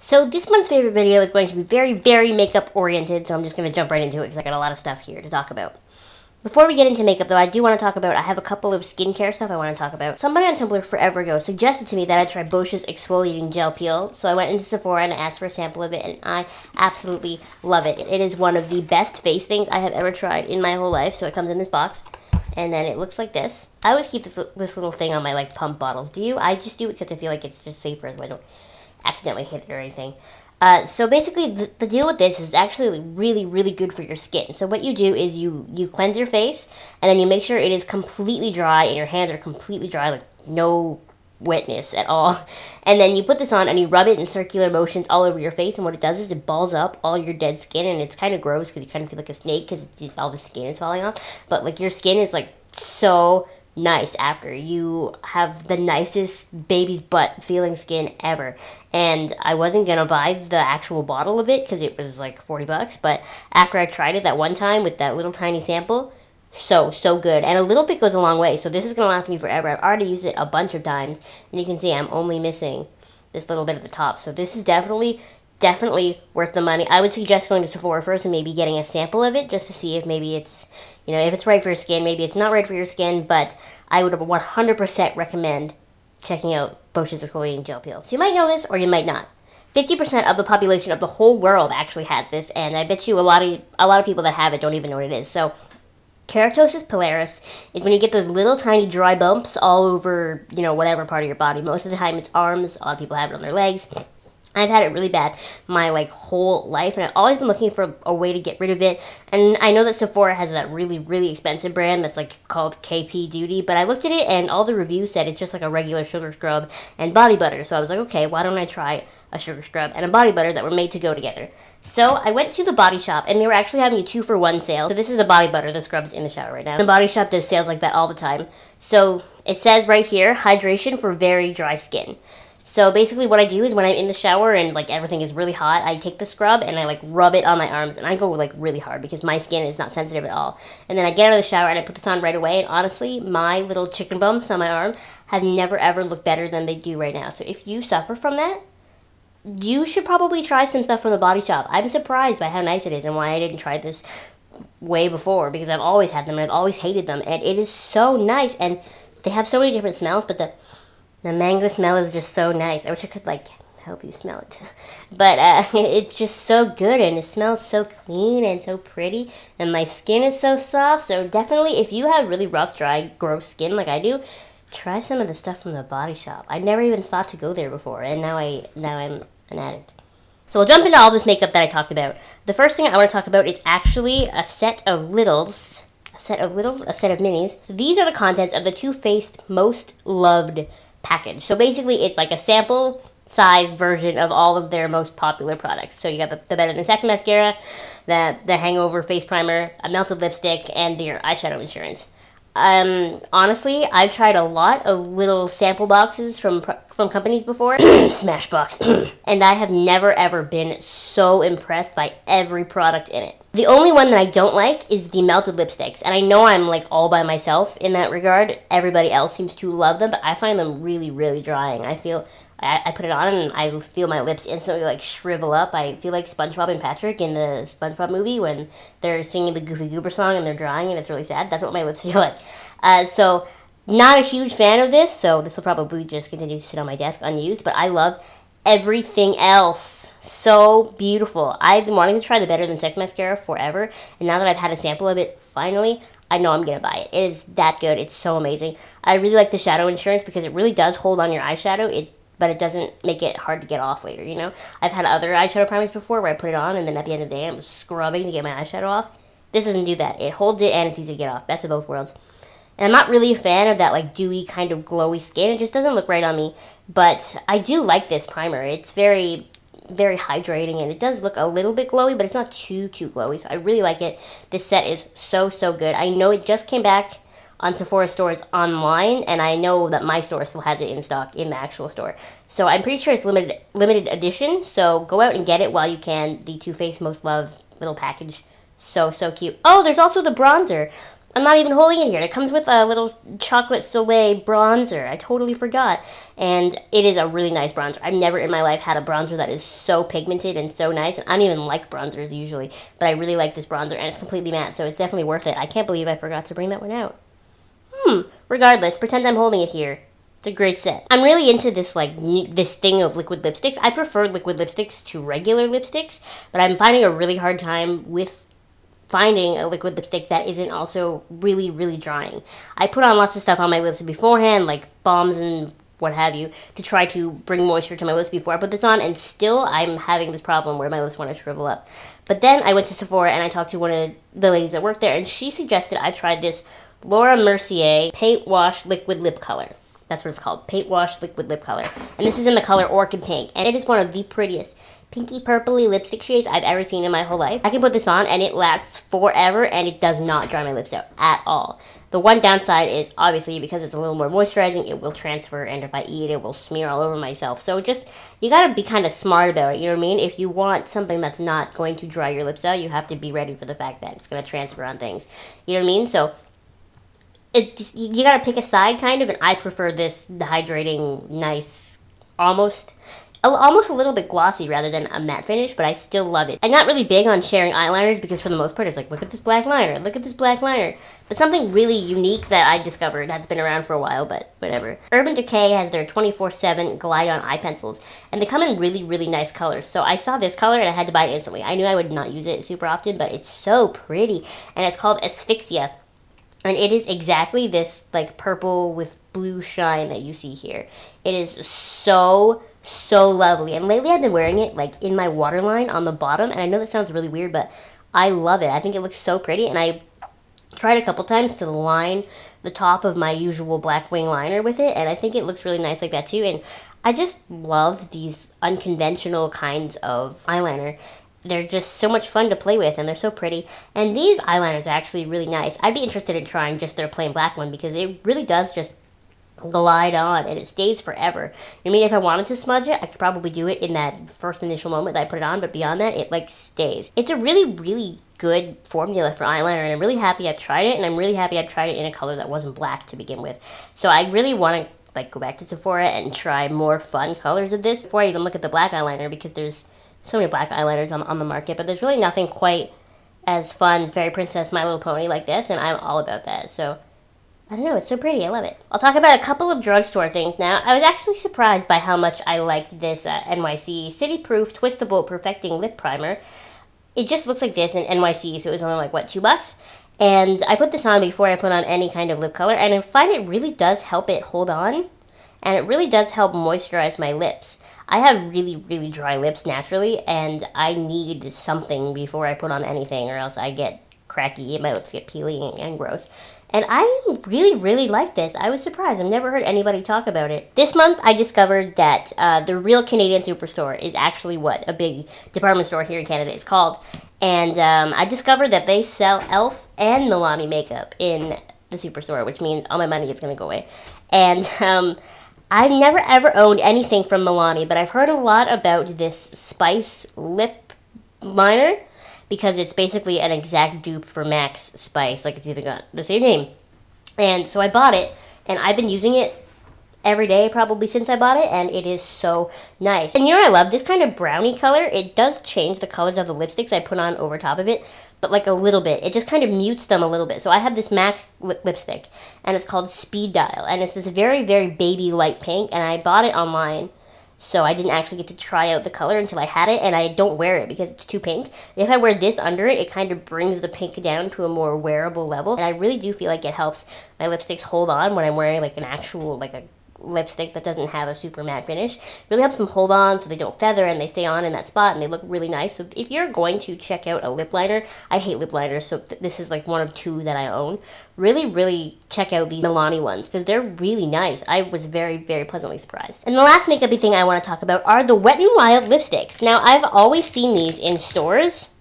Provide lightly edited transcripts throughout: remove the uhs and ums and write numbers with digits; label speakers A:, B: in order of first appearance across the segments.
A: So this month's favorite video is going to be very, very makeup oriented, so I'm just going to jump right into it because I got a lot of stuff here to talk about. Before we get into makeup, though, I do want to talk about, I have a couple of skincare stuff I want to talk about. Somebody on Tumblr forever ago suggested to me that I try Bosch's exfoliating gel peel, so I went into Sephora and asked for a sample of it, and I absolutely love it. It is one of the best face things I have ever tried in my whole life, so it comes in this box, and then it looks like this. I always keep this little thing on my, pump bottles. Do you? I just do it because I feel like it's just safer, so I don't accidentally hit it or anything. So basically, the deal with this is actually really, really good for your skin. So what you do is you cleanse your face, and then you make sure it is completely dry, and your hands are completely dry, like no wetness at all. And then you put this on, and you rub it in circular motions all over your face, and what it does is it balls up all your dead skin, and it's kind of gross because you kind of feel like a snake because all the skin is falling off. But, your skin is, so nice after. You have the nicest baby's butt feeling skin ever. And I wasn't gonna buy the actual bottle of it because it was like $40, but after I tried it that one time with that little tiny sample, so good. And a little bit goes a long way, so this is gonna last me forever. I've already used it a bunch of times, and you can see I'm only missing this little bit at the top. So this is definitely worth the money. I would suggest going to Sephora first and maybe getting a sample of it just to see if maybe it's, if it's right for your skin. Maybe it's not right for your skin, but I would 100% recommend checking out Bosch's exfoliating gel peel. So you might know this, or you might not. 50% of the population of the whole world actually has this, and I bet you a lot of people that have it don't even know what it is. So keratosis pilaris is when you get those little tiny dry bumps all over, whatever part of your body. Most of the time it's arms. A lot of people have it on their legs. I've had it really bad my whole life, and I've always been looking for a way to get rid of it. And I know that Sephora has that really, really expensive brand that's called KP Duty, but I looked at it and all the reviews said it's just like a regular sugar scrub and body butter. So I was like, okay, why don't I try a sugar scrub and a body butter that were made to go together? So I went to the Body Shop, and they were actually having a 2-for-1 sale. So this is the body butter, the scrub's in the shower right now. The Body Shop does sales like that all the time. So it says right here, hydration for very dry skin. So basically what I do is when I'm in the shower and everything is really hot, I take the scrub and I rub it on my arms, and I go really hard because my skin is not sensitive at all. And then I get out of the shower and I put this on right away, and honestly, my little chicken bumps on my arm have never ever looked better than they do right now. So if you suffer from that, you should probably try some stuff from the Body Shop. I'm surprised by how nice it is and why I didn't try this way before, because I've always had them and I've always hated them, and it is so nice, and they have so many different smells, but the mango smell is just so nice. I wish I could, help you smell it. But it's just so good, and it smells so clean and so pretty, and my skin is so soft. So definitely, if you have really rough, dry, gross skin like I do, try some of the stuff from the Body Shop. I never even thought to go there before, and now I'm an addict. So we'll jump into all this makeup that I talked about. The first thing I want to talk about is actually a set of littles. A set of minis. So these are the contents of the Too Faced Most Loved package. So basically it's like a sample size version of all of their most popular products. So you got the Better Than Sex mascara, the Hangover face primer, a melted lipstick, and your eyeshadow insurance. Honestly, I've tried a lot of little sample boxes from companies before, Smashbox, and I have never ever been so impressed by every product in it. The only one that I don't like is the melted lipsticks, and I know I'm all by myself in that regard. Everybody else seems to love them, but I find them really, really drying. I put it on and I feel my lips instantly shrivel up. I feel like SpongeBob and Patrick in the SpongeBob movie when they're singing the Goofy Goober song and they're drying and it's really sad. That's what my lips feel like. So not a huge fan of this, so this will probably just continue to sit on my desk unused, but I love everything else. So beautiful. I've been wanting to try the Better Than Sex mascara forever, and now that I've had a sample of it, finally, I know I'm going to buy it. It is that good. It's so amazing. I really like the shadow insurance because it really does hold on your eyeshadow, but it doesn't make it hard to get off later, I've had other eyeshadow primers before where I put it on, and then at the end of the day, I'm scrubbing to get my eyeshadow off. This doesn't do that. It holds it, and it's easy to get off. Best of both worlds. And I'm not really a fan of that, dewy, kind of glowy skin. It just doesn't look right on me. But I do like this primer. It's very, very hydrating, and it does look a little bit glowy, but it's not too glowy. So I really like it. This set is so good. I know it just came back on Sephora stores online, and I know that my store still has it in stock in the actual store. So I'm pretty sure it's limited edition, so go out and get it while you can. The Too Faced Most Loved little package. So cute. Oh, there's also the bronzer. I'm not even holding it here. It comes with a little chocolate soleil bronzer. I totally forgot. And it is a really nice bronzer. I've never in my life had a bronzer that is so pigmented and so nice. And I don't even like bronzers usually, but I really like this bronzer, and it's completely matte, so it's definitely worth it. I can't believe I forgot to bring that one out. Regardless, pretend I'm holding it here. It's a great set. I'm really into this, like, this thing of liquid lipsticks. I prefer liquid lipsticks to regular lipsticks, but I'm finding a really hard time with finding a liquid lipstick that isn't also really, really drying. I put on lots of stuff on my lips beforehand, like balms and what have you, to try to bring moisture to my lips before I put this on, and still I'm having this problem where my lips want to shrivel up. But then I went to Sephora and I talked to one of the ladies that worked there, and she suggested I try this Laura Mercier Paint Wash Liquid Lip Color. That's what it's called, Paint Wash Liquid Lip Color. And this is in the color Orchid Pink, and it is one of the prettiest pinky purpley lipstick shades I've ever seen in my whole life. I can put this on and it lasts forever, and it does not dry my lips out at all. The one downside is obviously because it's a little more moisturizing, it will transfer, and if I eat it will smear all over myself. So just, you gotta be kind of smart about it, you know what I mean? If you want something that's not going to dry your lips out, you have to be ready for the fact that it's gonna transfer on things. You know what I mean? So it just, you gotta pick a side kind of, and I prefer this hydrating, nice, almost a little bit glossy rather than a matte finish, but I still love it. I'm not really big on sharing eyeliners because for the most part it's like, look at this black liner, look at this black liner. But something really unique that I discovered, that's been around for a while, but whatever. Urban Decay has their 24/7 Glide On eye pencils, and they come in really, really nice colors. So I saw this color and I had to buy it instantly. I knew I would not use it super often, but it's so pretty, and it's called Asphyxia. And it is exactly this like purple with blue shine that you see here. It is so lovely, and lately I've been wearing it like in my waterline on the bottom, and I know that sounds really weird, but I love it. I think it looks so pretty, and I tried a couple times to line the top of my usual black wing liner with it, and I think it looks really nice like that too. And I just love these unconventional kinds of eyeliner. They're just so much fun to play with, and they're so pretty. And these eyeliners are actually really nice. I'd be interested in trying just their plain black one because it really does just glide on, and it stays forever. I mean, if I wanted to smudge it, I could probably do it in that first initial moment that I put it on, but beyond that, it like stays. It's a really, really good formula for eyeliner, and I'm really happy I've tried it, and I'm really happy I've tried it in a color that wasn't black to begin with. So I really want to like go back to Sephora and try more fun colors of this before I even look at the black eyeliner, because there's so many black eyeliners on the market, but there's really nothing quite as fun, Fairy Princess, My Little Pony like this, and I'm all about that. So I don't know, it's so pretty, I love it. I'll talk about a couple of drugstore things now. I was actually surprised by how much I liked this NYC City Proof Twistable Perfecting Lip Primer. It just looks like this in NYC, so it was only like, what, $2? And I put this on before I put on any kind of lip color, and I find it really does help it hold on, and it really does help moisturize my lips. I have really, really dry lips naturally, and I need something before I put on anything, or else I get cracky and my lips get peely and gross. And I really, really like this. I was surprised. I've never heard anybody talk about it. This month, I discovered that the Real Canadian Superstore is actually what a big department store here in Canada is called. And I discovered that they sell e.l.f. and Milani makeup in the Superstore, which means all my money is going to go away. And I've never ever owned anything from Milani, but I've heard a lot about this Spice lip liner, because it's basically an exact dupe for Max Spice. Like, it's even got the same name. And so I bought it, and I've been using it every day probably since I bought it, and it is so nice. And you know what I love? This kind of brownie color, it does change the colors of the lipsticks I put on over top of it, but like a little bit. It just kind of mutes them a little bit. So I have this MAC lipstick, and it's called Speed Dial, and it's this very, very baby light pink, and I bought it online. So I didn't actually get to try out the color until I had it, and I don't wear it because it's too pink. And if I wear this under it, it kind of brings the pink down to a more wearable level. And I really do feel like it helps my lipsticks hold on when I'm wearing like an actual, like a lipstick that doesn't have a super matte finish. It really helps them hold on so they don't feather and they stay on in that spot and they look really nice. So if you're going to check out a lip liner, I hate lip liners, so this is like one of two that I own. Really, really check out these Milani ones because they're really nice. I was very, very pleasantly surprised. And the last makeup-y thing I want to talk about are the Wet n Wild lipsticks. Now, I've always seen these in stores,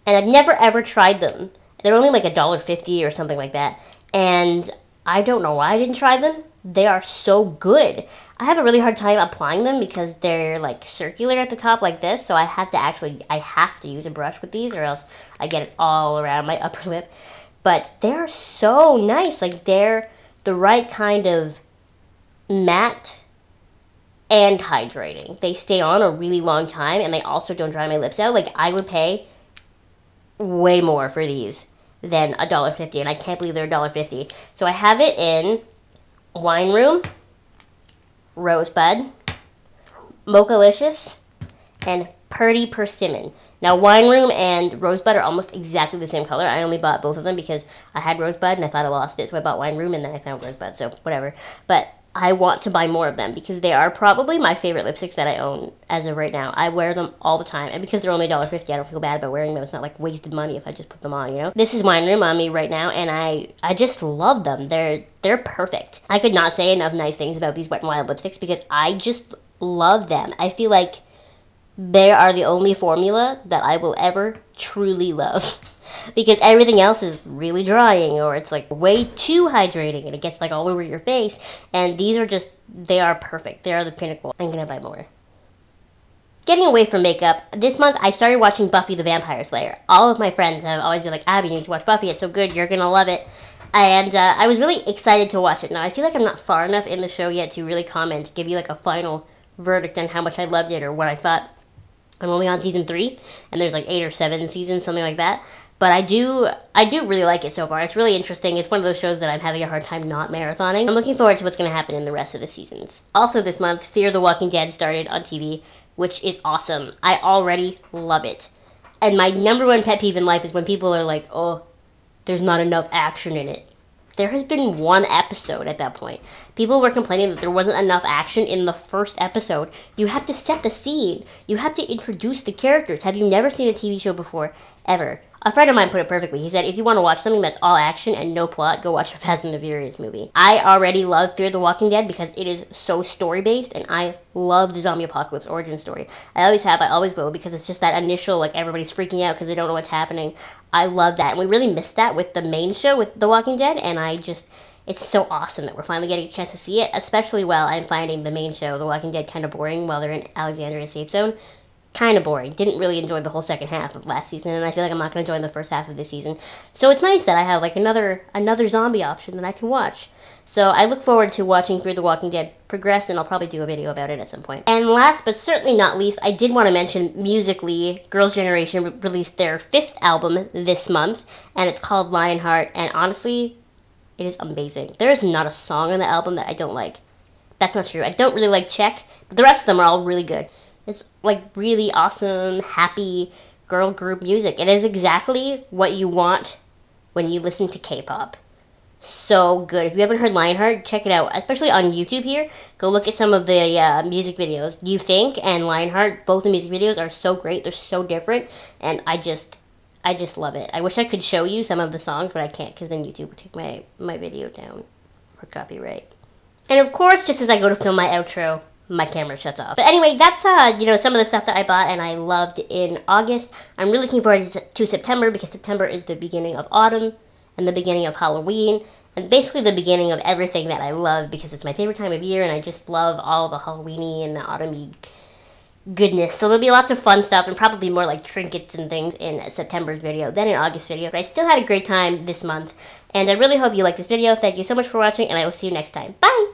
A: and I've never ever tried them. They're only like $1.50 or something like that, and I don't know why I didn't try them. They are so good. I have a really hard time applying them because they're like circular at the top like this, so I have to use a brush with these or else I get it all around my upper lip. but they're so nice. Like, they're the right kind of matte and hydrating. They stay on a really long time, and they also don't dry my lips out. Like, I would pay way more for these than $1.50, and I can't believe they're $1.50. So I have it in Wine Room, Rosebud, Mochalicious, and Purdy Persimmon. Now, Wine Room and Rosebud are almost exactly the same color. I only bought both of them because I had Rosebud and I thought I lost it, so I bought Wine Room and then I found Rosebud, so whatever. But I want to buy more of them because they are probably my favorite lipsticks that I own as of right now. I wear them all the time, and because they're only $1.50, I don't feel bad about wearing them. It's not like wasted money if I just put them on, you know? This is Wine Room on me right now, and I just love them. They're perfect. I could not say enough nice things about these Wet n Wild lipsticks because I just love them. I feel like they are the only formula that I will ever truly love. Because everything else is really drying, or it's like way too hydrating and it gets like all over your face. And these are just, they are perfect. They are the pinnacle. I'm gonna buy more. Getting away from makeup, this month I started watching Buffy the Vampire Slayer. All of my friends have always been like, Abby, you need to watch Buffy, it's so good, you're gonna love it. And I was really excited to watch it. Now, I feel like I'm not far enough in the show yet to really comment, give you like a final verdict on how much I loved it or what I thought. I'm only on season 3, and there's like 8 or 7 seasons, something like that. But I do really like it so far. It's really interesting. It's one of those shows that I'm having a hard time not marathoning. I'm looking forward to what's going to happen in the rest of the seasons. Also this month, Fear the Walking Dead started on TV, which is awesome. I already love it. And my number one pet peeve in life is when people are like, oh, there's not enough action in it. There has been one episode at that point. People were complaining that there wasn't enough action in the first episode. You have to set the scene. You have to introduce the characters. Have you never seen a TV show before? Ever. A friend of mine put it perfectly. He said, if you want to watch something that's all action and no plot, go watch a Fast and the Furious movie. I already love Fear the Walking Dead because it is so story-based, and I love the zombie apocalypse origin story. I always have, I always will, because it's just that initial, like, everybody's freaking out because they don't know what's happening. I love that. And we really missed that with the main show, with The Walking Dead, and it's so awesome that we're finally getting a chance to see it, especially while I'm finding the main show, The Walking Dead, kind of boring while they're in Alexandria's safe zone. Kind of boring. Didn't really enjoy the whole second half of last season, and I feel like I'm not going to enjoy the first half of this season. So it's nice that I have like another zombie option that I can watch. So I look forward to watching Fear the Walking Dead progress, and I'll probably do a video about it at some point. And last but certainly not least, I did want to mention musically, Girls' Generation released their 5th album this month, and it's called Lionheart, and honestly, it is amazing. There is not a song on the album that I don't like. That's not true. I don't really like Check, but the rest of them are all really good. It's like really awesome, happy girl group music. It is exactly what you want when you listen to K-pop. So good. If you haven't heard Lionheart, check it out. Especially on YouTube here. Go look at some of the music videos. You Think and Lionheart, both the music videos are so great. They're so different. And I just love it. I wish I could show you some of the songs, but I can't because then YouTube would take my video down for copyright. And of course, just as I go to film my outro, my camera shuts off. But anyway, that's some of the stuff that I bought and I loved in August. I'm really looking forward to September because September is the beginning of autumn and the beginning of Halloween and basically the beginning of everything that I love because it's my favorite time of year and I just love all the Halloweeny and the autumny goodness. So there'll be lots of fun stuff and probably more like trinkets and things in September's video than in August video. But I still had a great time this month and I really hope you liked this video. Thank you so much for watching and I will see you next time. Bye!